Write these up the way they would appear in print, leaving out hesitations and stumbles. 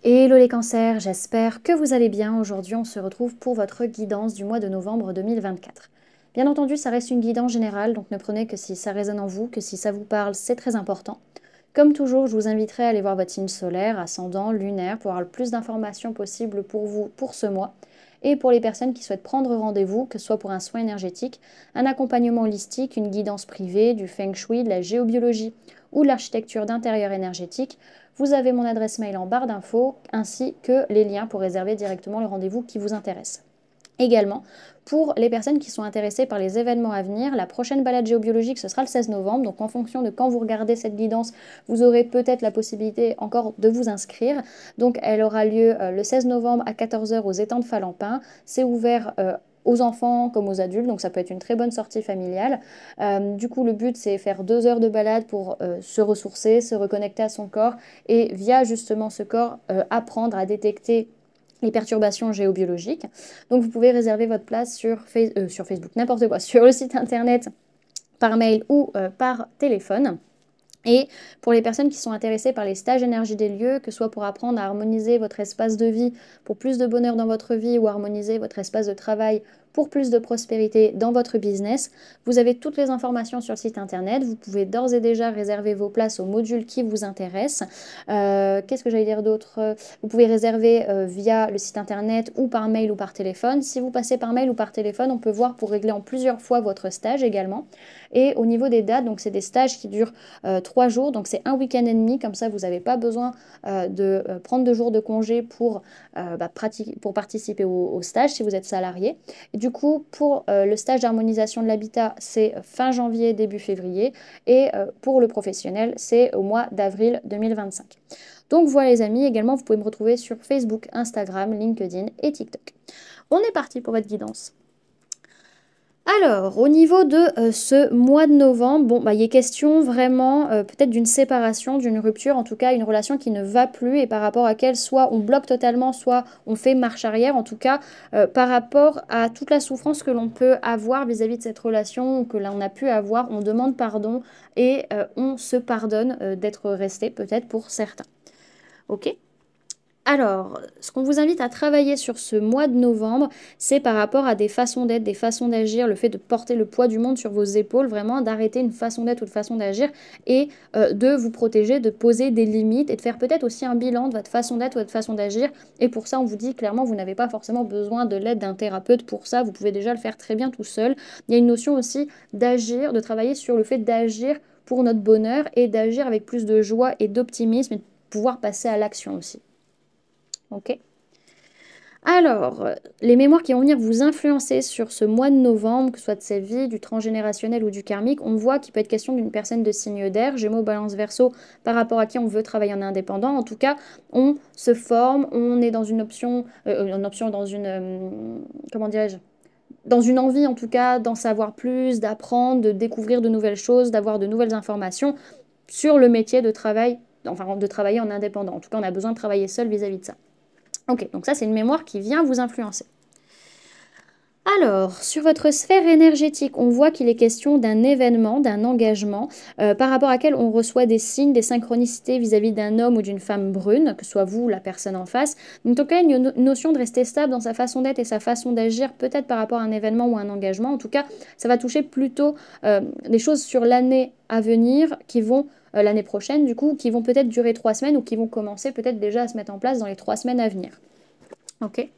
Hello les cancers, j'espère que vous allez bien. Aujourd'hui, on se retrouve pour votre guidance du mois de novembre 2024. Bien entendu, ça reste une guidance générale, donc ne prenez que si ça résonne en vous, que si ça vous parle, c'est très important. Comme toujours, je vous inviterai à aller voir votre signe solaire, ascendant, lunaire, pour avoir le plus d'informations possible pour vous pour ce mois. Et pour les personnes qui souhaitent prendre rendez-vous, que ce soit pour un soin énergétique, un accompagnement holistique, une guidance privée, du feng shui, de la géobiologie ou de l'architecture d'intérieur énergétique, vous avez mon adresse mail en barre d'infos ainsi que les liens pour réserver directement le rendez-vous qui vous intéresse. Également, pour les personnes qui sont intéressées par les événements à venir, la prochaine balade géobiologique, ce sera le 16 novembre. Donc en fonction de quand vous regardez cette guidance, vous aurez peut-être la possibilité encore de vous inscrire. Donc elle aura lieu le 16 novembre à 14 h aux étangs de Falampin. C'est ouvert aux enfants comme aux adultes, donc ça peut être une très bonne sortie familiale. Du coup, le but, c'est faire 2 heures de balade pour se ressourcer, se reconnecter à son corps et via justement ce corps, apprendre à détecter les perturbations géobiologiques. Donc vous pouvez réserver votre place sur Facebook, n'importe quoi, sur le site internet, par mail ou par téléphone. Et pour les personnes qui sont intéressées par les stages énergie des lieux, que ce soit pour apprendre à harmoniser votre espace de vie pour plus de bonheur dans votre vie ou harmoniser votre espace de travail pour plus de prospérité dans votre business, vous avez toutes les informations sur le site internet. Vous pouvez d'ores et déjà réserver vos places au module qui vous intéresse. Qu'est-ce que j'allais dire d'autre? Vous pouvez réserver via le site internet ou par mail ou par téléphone. Si vous passez par mail ou par téléphone, on peut voir pour régler en plusieurs fois votre stage également. Et au niveau des dates, donc c'est des stages qui durent 3 jours, donc c'est un week-end et demi, comme ça vous n'avez pas besoin de prendre 2 jours de congé pour participer au stage si vous êtes salarié. Et du coup, pour le stage d'harmonisation de l'habitat, c'est fin janvier, début février, et pour le professionnel, c'est au mois d'avril 2025. Donc voilà les amis, également vous pouvez me retrouver sur Facebook, Instagram, LinkedIn et TikTok. On est parti pour votre guidance. Alors, au niveau de ce mois de novembre, bon, il est question vraiment peut-être d'une séparation, d'une rupture, en tout cas une relation qui ne va plus et par rapport à laquelle soit on bloque totalement, soit on fait marche arrière, en tout cas par rapport à toute la souffrance que l'on peut avoir vis-à-vis de cette relation ou que l'on a pu avoir, on demande pardon et on se pardonne d'être resté peut-être pour certains. Ok? Alors, ce qu'on vous invite à travailler sur ce mois de novembre, c'est par rapport à des façons d'être, des façons d'agir, le fait de porter le poids du monde sur vos épaules, vraiment d'arrêter une façon d'être ou une façon d'agir et de vous protéger, de poser des limites et de faire peut-être aussi un bilan de votre façon d'être ou votre façon d'agir. Et pour ça, on vous dit clairement, vous n'avez pas forcément besoin de l'aide d'un thérapeute pour ça, vous pouvez déjà le faire très bien tout seul. Il y a une notion aussi d'agir, de travailler sur le fait d'agir pour notre bonheur et d'agir avec plus de joie et d'optimisme et de pouvoir passer à l'action aussi. Ok. Alors, les mémoires qui vont venir vous influencer sur ce mois de novembre, que ce soit de cette vie, du transgénérationnel ou du karmique, on voit qu'il peut être question d'une personne de signe d'air, Gémeaux, Balance, Verseau, par rapport à qui on veut travailler en indépendant. En tout cas, on se forme, on est dans comment dirais-je, dans une envie en tout cas d'en savoir plus, d'apprendre, de découvrir de nouvelles choses, d'avoir de nouvelles informations sur le métier de travail, enfin de travailler en indépendant. En tout cas, on a besoin de travailler seul vis-à-vis de ça. Ok, donc ça c'est une mémoire qui vient vous influencer. Alors, sur votre sphère énergétique, on voit qu'il est question d'un événement, d'un engagement, par rapport à quel on reçoit des signes, des synchronicités vis-à-vis d'un homme ou d'une femme brune, que ce soit vous ou la personne en face. Donc, en tout cas, une notion de rester stable dans sa façon d'être et sa façon d'agir, peut-être par rapport à un événement ou un engagement. En tout cas, ça va toucher plutôt des choses sur l'année à venir qui vont l'année prochaine, du coup, qui vont peut-être durer 3 semaines ou qui vont commencer peut-être déjà à se mettre en place dans les 3 semaines à venir. Ok.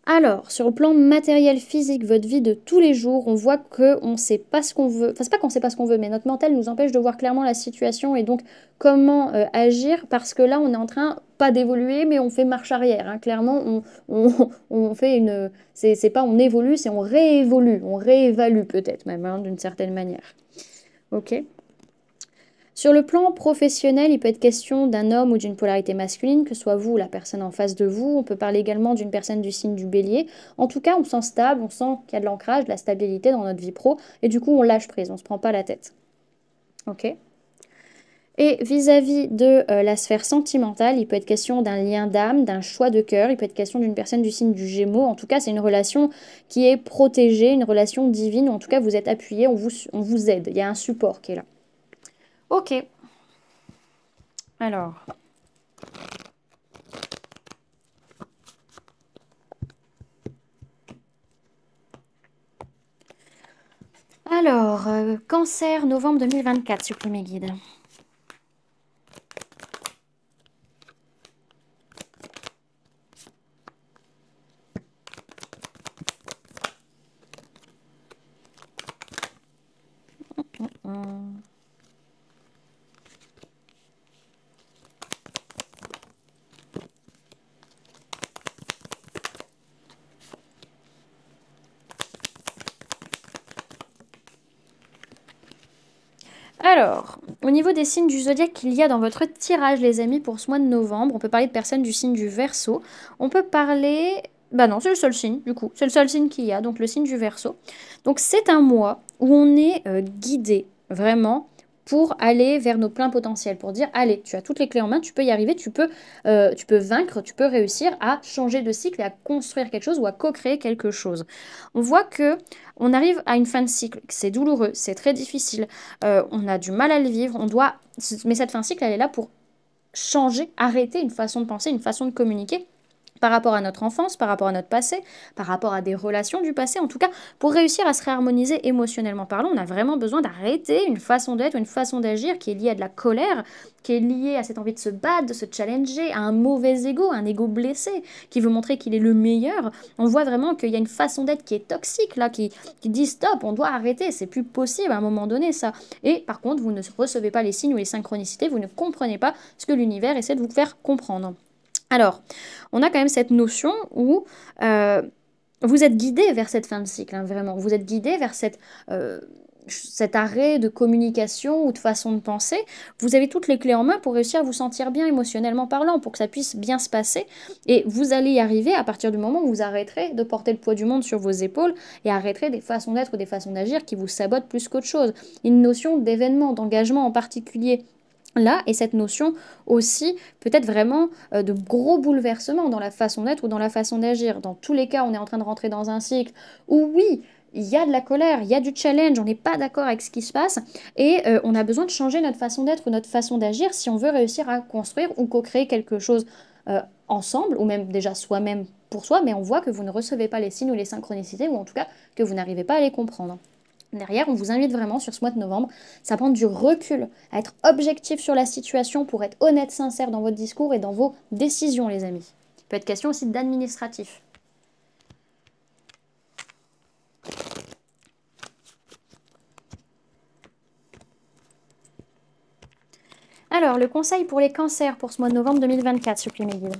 Alors, sur le plan matériel, physique, votre vie de tous les jours, on voit qu'on ne sait pas ce qu'on veut. Enfin, c'est pas qu'on ne sait pas ce qu'on veut, mais notre mental nous empêche de voir clairement la situation et donc comment agir parce que là, on est en train, pas d'évoluer, mais on fait marche arrière. Hein. Clairement, on fait une. C'est pas on évolue, c'est on réévolue, on réévalue peut-être même, hein, d'une certaine manière. Ok. Sur le plan professionnel, il peut être question d'un homme ou d'une polarité masculine, que ce soit vous ou la personne en face de vous. On peut parler également d'une personne du signe du bélier. En tout cas, on sent stable, on sent qu'il y a de l'ancrage, de la stabilité dans notre vie pro. Et du coup, on lâche prise, on ne se prend pas la tête. Ok. Et vis-à-vis de la sphère sentimentale, il peut être question d'un lien d'âme, d'un choix de cœur. Il peut être question d'une personne du signe du Gémeaux. En tout cas, c'est une relation qui est protégée, une relation divine. Ou en tout cas, vous êtes appuyé, on vous aide. Il y a un support qui est là. Ok. Alors, Alors, cancer, novembre 2024, s'il vous plaît, mes guides. Hum. Alors, au niveau des signes du zodiaque qu'il y a dans votre tirage, les amis, pour ce mois de novembre, on peut parler de personnes du signe du Verseau. On peut parler... Bah non, c'est le seul signe, du coup. C'est le seul signe qu'il y a, donc le signe du Verseau. Donc c'est un mois où on est guidé, vraiment, pour aller vers nos pleins potentiels, pour dire, allez, tu as toutes les clés en main, tu peux y arriver, tu peux vaincre, tu peux réussir à changer de cycle et à construire quelque chose ou à co-créer quelque chose. On voit que on arrive à une fin de cycle, c'est douloureux, c'est très difficile, on a du mal à le vivre, mais cette fin de cycle, elle est là pour changer, arrêter une façon de penser, une façon de communiquer par rapport à notre enfance, par rapport à notre passé, par rapport à des relations du passé. En tout cas, pour réussir à se réharmoniser émotionnellement parlant, on a vraiment besoin d'arrêter une façon d'être, une façon d'agir qui est liée à de la colère, qui est liée à cette envie de se battre, de se challenger, à un mauvais ego, un ego blessé, qui veut montrer qu'il est le meilleur. On voit vraiment qu'il y a une façon d'être qui est toxique, là, qui dit stop, on doit arrêter, c'est plus possible à un moment donné, ça. Et par contre, vous ne recevez pas les signes ou les synchronicités, vous ne comprenez pas ce que l'univers essaie de vous faire comprendre. Alors, on a quand même cette notion où vous êtes guidé vers cette fin de cycle, hein, vraiment. Vous êtes guidé vers cet arrêt de communication ou de façon de penser. Vous avez toutes les clés en main pour réussir à vous sentir bien émotionnellement parlant, pour que ça puisse bien se passer. Et vous allez y arriver à partir du moment où vous arrêterez de porter le poids du monde sur vos épaules et arrêterez des façons d'être ou des façons d'agir qui vous sabotent plus qu'autre chose. Une notion d'événement, d'engagement en particulier là, et cette notion aussi peut-être vraiment de gros bouleversements dans la façon d'être ou dans la façon d'agir. Dans tous les cas, on est en train de rentrer dans un cycle où oui, il y a de la colère, il y a du challenge, on n'est pas d'accord avec ce qui se passe et on a besoin de changer notre façon d'être ou notre façon d'agir si on veut réussir à construire ou co-créer quelque chose ensemble ou même déjà soi-même pour soi, mais on voit que vous ne recevez pas les signes ou les synchronicités ou en tout cas que vous n'arrivez pas à les comprendre. Derrière, on vous invite vraiment sur ce mois de novembre à prendre du recul, à être objectif sur la situation pour être honnête, sincère dans votre discours et dans vos décisions, les amis. Il peut être question aussi d'administratif. Alors, le conseil pour les cancers pour ce mois de novembre 2024, s'il vous plaît, mes guides.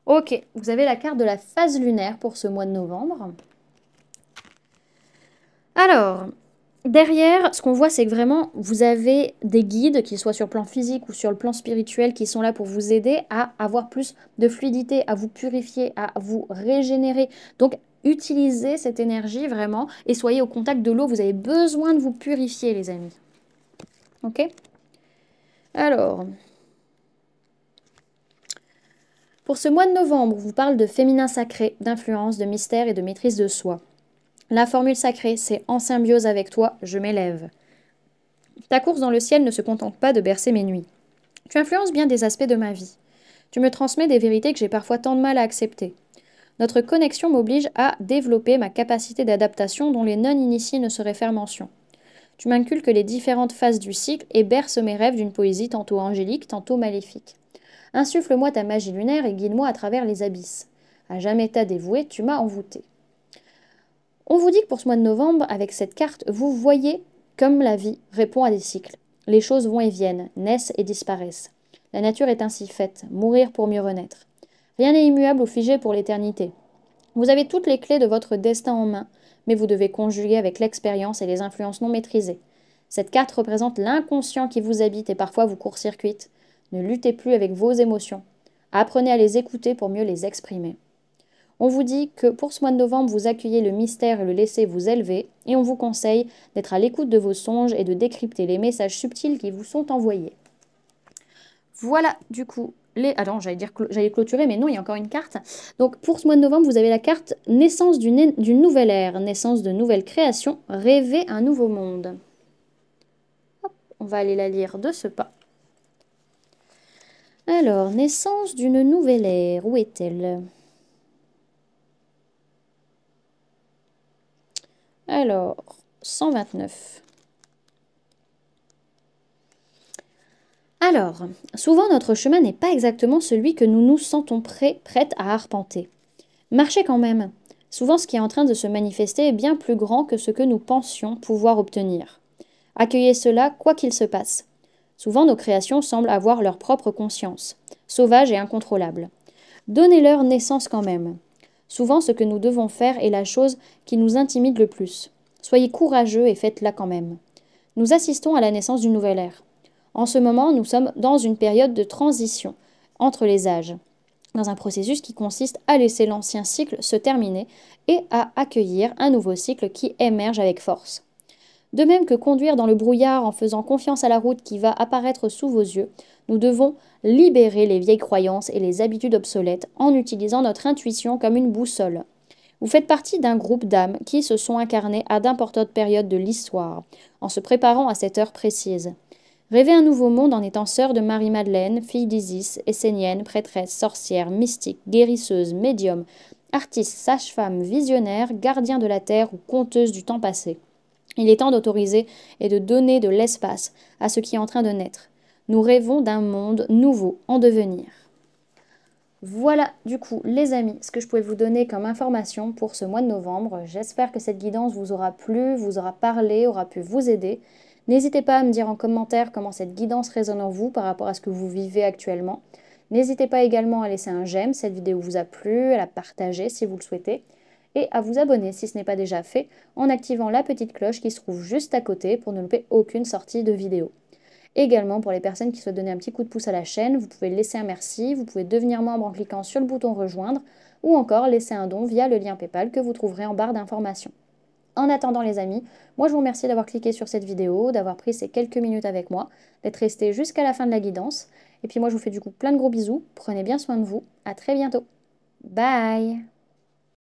Ok, vous avez la carte de la phase lunaire pour ce mois de novembre. Alors, derrière, ce qu'on voit, c'est que vraiment, vous avez des guides, qu'ils soient sur le plan physique ou sur le plan spirituel, qui sont là pour vous aider à avoir plus de fluidité, à vous purifier, à vous régénérer. Donc, utilisez cette énergie vraiment et soyez au contact de l'eau. Vous avez besoin de vous purifier, les amis. Ok? Alors, pour ce mois de novembre, on vous parle de féminin sacré, d'influence, de mystère et de maîtrise de soi. La formule sacrée, c'est en symbiose avec toi, je m'élève. Ta course dans le ciel ne se contente pas de bercer mes nuits. Tu influences bien des aspects de ma vie. Tu me transmets des vérités que j'ai parfois tant de mal à accepter. Notre connexion m'oblige à développer ma capacité d'adaptation dont les non-initiés ne sauraient faire mention. Tu m'inculques les différentes phases du cycle et berces mes rêves d'une poésie tantôt angélique, tantôt maléfique. Insuffle-moi ta magie lunaire et guide-moi à travers les abysses. À jamais t'as dévoué, tu m'as envoûté. On vous dit que pour ce mois de novembre, avec cette carte, vous voyez comme la vie répond à des cycles. Les choses vont et viennent, naissent et disparaissent. La nature est ainsi faite, mourir pour mieux renaître. Rien n'est immuable ou figé pour l'éternité. Vous avez toutes les clés de votre destin en main, mais vous devez conjuguer avec l'expérience et les influences non maîtrisées. Cette carte représente l'inconscient qui vous habite et parfois vous court-circuite. Ne luttez plus avec vos émotions. Apprenez à les écouter pour mieux les exprimer. On vous dit que pour ce mois de novembre, vous accueillez le mystère et le laissez vous élever, et on vous conseille d'être à l'écoute de vos songes et de décrypter les messages subtils qui vous sont envoyés. Voilà, du coup, Attends, j'allais clôturer, mais non, il y a encore une carte. Donc, pour ce mois de novembre, vous avez la carte naissance d'une nouvelle ère, naissance de nouvelles créations, rêver un nouveau monde. Hop, on va aller la lire de ce pas. Alors, naissance d'une nouvelle ère, où est-elle ? Alors, 129. Alors, souvent notre chemin n'est pas exactement celui que nous nous sentons prêtes à arpenter. Marchez quand même. Souvent ce qui est en train de se manifester est bien plus grand que ce que nous pensions pouvoir obtenir. Accueillez cela quoi qu'il se passe. Souvent nos créations semblent avoir leur propre conscience, sauvage et incontrôlable. Donnez-leur naissance quand même. Souvent ce que nous devons faire est la chose qui nous intimide le plus. Soyez courageux et faites-la quand même. Nous assistons à la naissance d'une nouvelle ère. En ce moment, nous sommes dans une période de transition entre les âges, dans un processus qui consiste à laisser l'ancien cycle se terminer et à accueillir un nouveau cycle qui émerge avec force. De même que conduire dans le brouillard en faisant confiance à la route qui va apparaître sous vos yeux, nous devons libérer les vieilles croyances et les habitudes obsolètes en utilisant notre intuition comme une boussole. Vous faites partie d'un groupe d'âmes qui se sont incarnées à d'importantes périodes de l'histoire, en se préparant à cette heure précise. Rêvez un nouveau monde en étant sœur de Marie-Madeleine, fille d'Isis, essénienne, prêtresse, sorcière, mystique, guérisseuse, médium, artiste, sage-femme, visionnaire, gardien de la terre ou conteuse du temps passé. Il est temps d'autoriser et de donner de l'espace à ce qui est en train de naître. Nous rêvons d'un monde nouveau en devenir. Voilà du coup les amis ce que je pouvais vous donner comme information pour ce mois de novembre. J'espère que cette guidance vous aura plu, vous aura parlé, aura pu vous aider. N'hésitez pas à me dire en commentaire comment cette guidance résonne en vous par rapport à ce que vous vivez actuellement. N'hésitez pas également à laisser un j'aime si cette vidéo vous a plu, à la partager si vous le souhaitez et à vous abonner si ce n'est pas déjà fait en activant la petite cloche qui se trouve juste à côté pour ne louper aucune sortie de vidéo. Également, pour les personnes qui souhaitent donner un petit coup de pouce à la chaîne, vous pouvez laisser un merci, vous pouvez devenir membre en cliquant sur le bouton rejoindre ou encore laisser un don via le lien PayPal que vous trouverez en barre d'informations. En attendant les amis, moi je vous remercie d'avoir cliqué sur cette vidéo, d'avoir pris ces quelques minutes avec moi, d'être resté jusqu'à la fin de la guidance. Et puis moi je vous fais du coup plein de gros bisous, prenez bien soin de vous, à très bientôt. Bye!